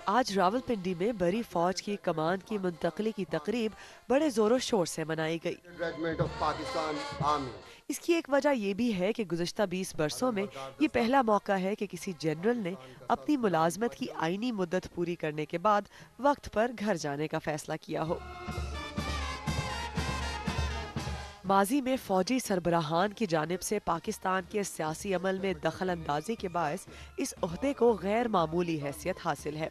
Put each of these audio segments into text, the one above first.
آج راولپنڈی میں بری فوج کی کمان کی منتقلی کی تقریب بڑے زور و شور سے منائی گئی۔ اس کی ایک وجہ یہ بھی ہے کہ گزشتہ 20 برسوں میں یہ پہلا موقع ہے کہ کسی جنرل نے اپنی ملازمت کی آئینی مدت پوری کرنے کے بعد وقت پر گھر جانے کا فیصلہ کیا ہو۔ ماضی میں فوجی سربراہان کی جانب سے پاکستان کے سیاسی عمل میں دخل اندازی کے باعث اس عہدے کو غیر معمولی حیثیت حاصل ہے۔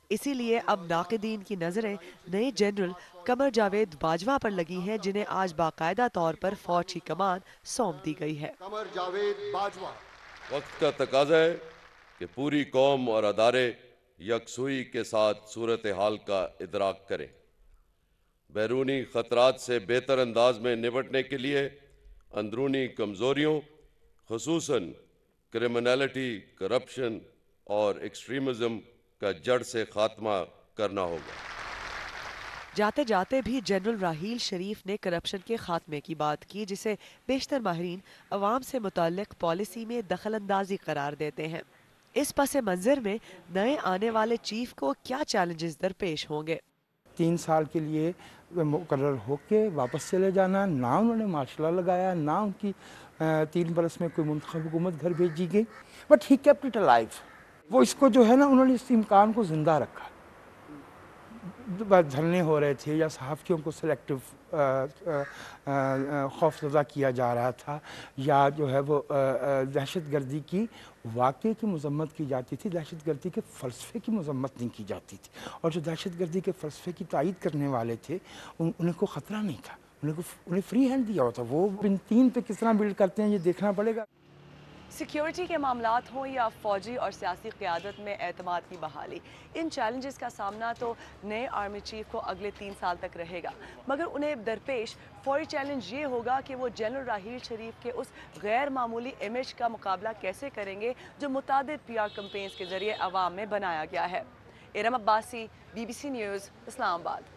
اسی لیے اب ناقدین کی نظریں نئے جنرل قمر جاوید باجوہ پر لگی ہیں، جنہیں آج باقاعدہ طور پر فوج کی کمان سونپ دی گئی ہے۔ قمر جاوید باجوہ وقت کا تقاضا ہے کہ پوری قوم اور ادارے یکسوئی کے ساتھ صورتحال کا ادراک کریں۔ بیرونی خطرات سے بہتر انداز میں نپٹنے کے لیے اندرونی کمزوریوں خصوصاً کرمنالٹی، کرپشن اور ایکسٹریمزم کا جڑ سے خاتمہ کرنا ہوگا۔ جاتے جاتے بھی جنرل راحیل شریف نے کرپشن کے خاتمے کی بات کی، جسے بیشتر ماہرین عوام سے متعلق پالیسی میں دخل اندازی قرار دیتے ہیں۔ اس پس منظر میں نئے آنے والے چیف کو کیا چیلنجز درپیش ہوں گے؟ 3 سال کے لیے مقرر ہو کے واپس چلے جانا، نہ انہوں نے معاشرہ لگایا، نہ ان کی 3 برس میں کوئی منتخب حکومت گھر بھیجی گئی، but he kept it alive. وہ اس کو جو ہے نا، انہوں نے اس امکان کو زندہ رکھا۔ دھرنے ہو رہے تھے یا صحافیوں کو سلیکٹو خوف زدہ کیا جا رہا تھا، یا جو ہے وہ دہشت گردی کی واقعے کی مذمت کی جاتی تھی، دہشت گردی کے فلسفے کی مذمت نہیں کی جاتی تھی، اور جو دہشت گردی کے فلسفے کی تائید کرنے والے تھے انہیں کوئی خطرہ نہیں تھا، انہیں فری ہینڈ دیا ہوتا۔ وہ ان 3 پہ کس طرح بلڈ کرتے ہیں یہ دیکھنا پڑے گا۔ سیکیورٹی کے معاملات ہوں یا فوجی اور سیاسی قیادت میں اعتماد کی بحالی، ان چیلنجز کا سامنا تو نئے آرمی چیف کو اگلے 3 سال تک رہے گا، مگر انہیں درپیش فوری چیلنج یہ ہوگا کہ وہ جنرل راحیل شریف کے اس غیر معمولی امیج کا مقابلہ کیسے کریں گے جو متعدد PR کمپینز کے ذریعے عوام میں بنایا گیا ہے۔ ارم عباسی، BBC نیوز، اسلام آباد۔